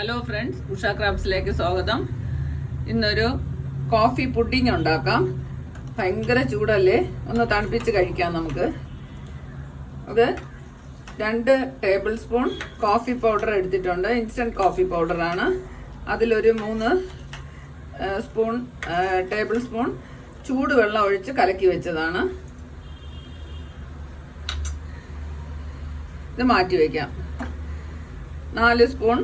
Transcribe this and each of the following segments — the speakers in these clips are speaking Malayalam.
ഹലോ ഫ്രണ്ട്സ്, ഉഷ ക്രാബ്സിലേക്ക് സ്വാഗതം. ഇന്നൊരു കോഫി പുഡിംഗ് ഉണ്ടാക്കാം. ഭയങ്കര ചൂടല്ലേ, ഒന്ന് തണുപ്പിച്ച് കഴിക്കാം നമുക്ക്. അത് 2 ടേബിൾ സ്പൂൺ കോഫി പൗഡർ എടുത്തിട്ടുണ്ട്. ഇൻസ്റ്റൻറ്റ് കോഫി പൗഡറാണ്. അതിലൊരു 3 ടേബിൾ സ്പൂൺ ചൂടുവെള്ളം ഒഴിച്ച് കലക്കി വെച്ചതാണ്. ഇത് മാറ്റി വയ്ക്കാം. 4 സ്പൂൺ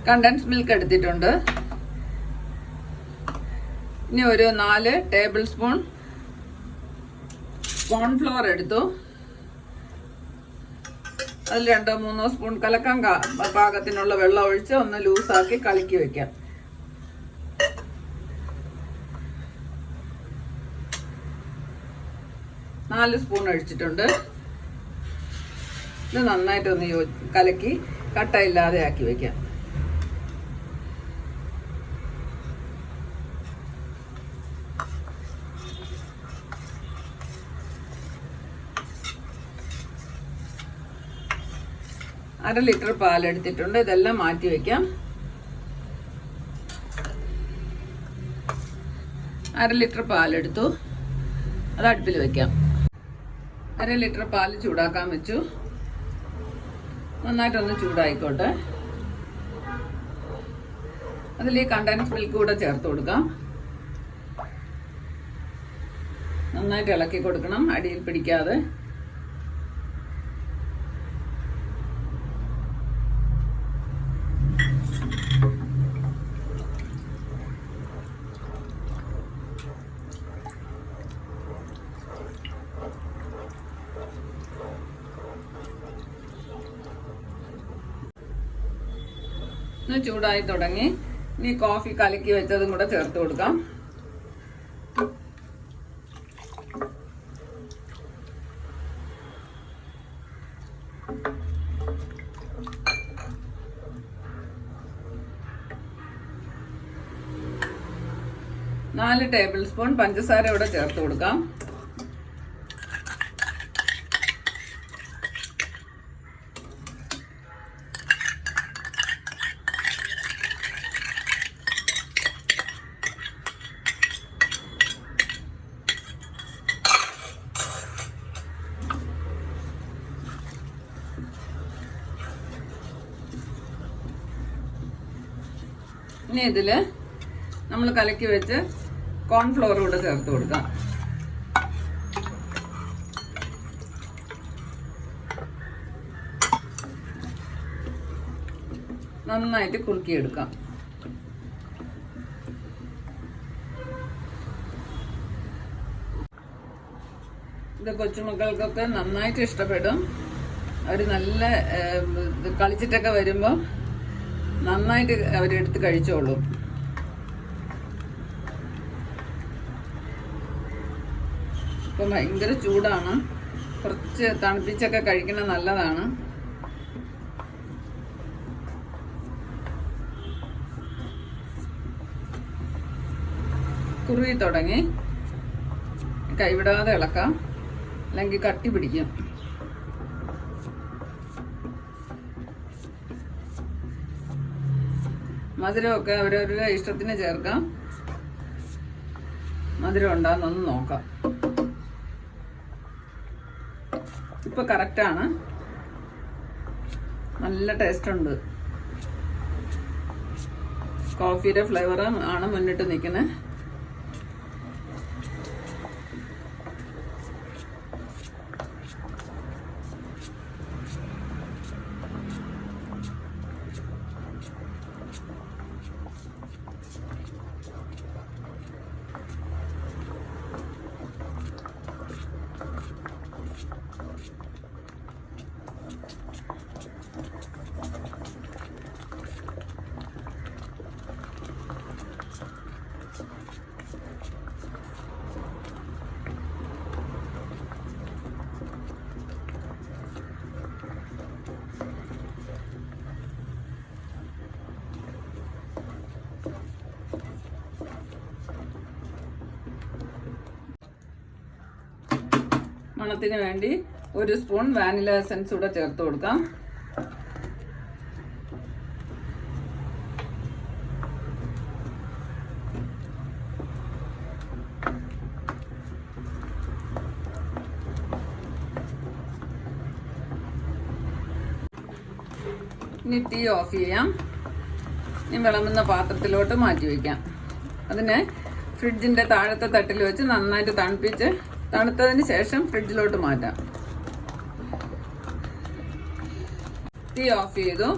കണ്ടൻസ് മിൽക്ക് എടുത്തിട്ടുണ്ട്. ഇനി ഒരു 4 ടേബിൾ സ്പൂൺ കോൺഫ്ലവർ എടുത്തു. അതിൽ 2-3 സ്പൂൺ കലക്കാൻ പാകത്തിനുള്ള വെള്ളം ഒഴിച്ച് ഒന്ന് ലൂസാക്കി കലക്കി വെക്കാം. നാല് സ്പൂൺ ഒഴിച്ചിട്ടുണ്ട്. ഇത് നന്നായിട്ടൊന്ന് കലക്കി കട്ടയില്ലാതെ ആക്കി വെക്കാം. അര ലിറ്റർ പാലെടുത്തിട്ടുണ്ട്. ഇതെല്ലാം മാറ്റി വെക്കാം. അര ലിറ്റർ പാലെടുത്തു. അത് അടുപ്പിൽ വെക്കാം. അര ലിറ്റർ പാല് ചൂടാക്കാൻ വെച്ചു. നന്നായിട്ടൊന്ന് ചൂടായിക്കോട്ടെ. അതിൽ ഈ കണ്ടൻസ് മിൽക്ക് കൂടെ ചേർത്ത് കൊടുക്കാം. നന്നായിട്ട് ഇളക്കി കൊടുക്കണം, അടിയിൽ പിടിക്കാതെ. ചൂടായി തുടങ്ങി. ഇനി കോഫി കലക്കി വെച്ചതും കൂടെ ചേർത്ത് കൊടുക്കാം. നാല് ടേബിൾ സ്പൂൺ പഞ്ചസാര ഇവിടെ ചേർത്ത് കൊടുക്കാം. ഇനി ഇതിൽ നമ്മൾ കലക്കി വെച്ച് കോൺഫ്ലവർ കൂടെ ചേർത്ത് കൊടുക്കാം. നന്നായിട്ട് കുറുക്കിയെടുക്കാം. ഇത് കൊച്ചുമക്കൾക്കൊക്കെ നന്നായിട്ട് ഇഷ്ടപ്പെടും. അവർ നല്ല കളിച്ചിട്ടൊക്കെ വരുമ്പോൾ നന്നായിട്ട് അവരെടുത്ത് കഴിച്ചോളും. ഇപ്പം ഭയങ്കര ചൂടാണ്. കുറച്ച് തണുപ്പിച്ചൊക്കെ കഴിക്കുന്നത് നല്ലതാണ്. കുറുകി തുടങ്ങി. കൈവിടാതെ ഇളക്കാം, അല്ലെങ്കിൽ കട്ടി പിടിക്കും. മധുരമൊക്കെ അവരവരുടെ ഇഷ്ടത്തിന് ചേർക്കാം. മധുരം ഉണ്ടാകുന്നൊന്ന് നോക്കാം. ഇപ്പൊ കറക്റ്റാണ്. നല്ല ടേസ്റ്റ് ഉണ്ട്. കോഫിയുടെ ഫ്ലേവർ ആണ് മുന്നിട്ട് നിൽക്കുന്നത്. മണത്തിന് വേണ്ടി 1 സ്പൂൺ വാനില എസൻസ് കൂടെ ചേർത്ത് കൊടുക്കാം. ഇനി തീ ഓഫ് ചെയ്യാം. ഇനി വിളമ്പുന്ന പാത്രത്തിലോട്ട് മാറ്റി വയ്ക്കാം. അതിനെ ഫ്രിഡ്ജിൻ്റെ താഴത്തെ തട്ടിൽ വെച്ച് നന്നായിട്ട് തണുപ്പിച്ച് തണുത്തതിന് ശേഷം ഫ്രിഡ്ജിലോട്ട് മാറ്റാം. തീ ഓഫ് ചെയ്തു.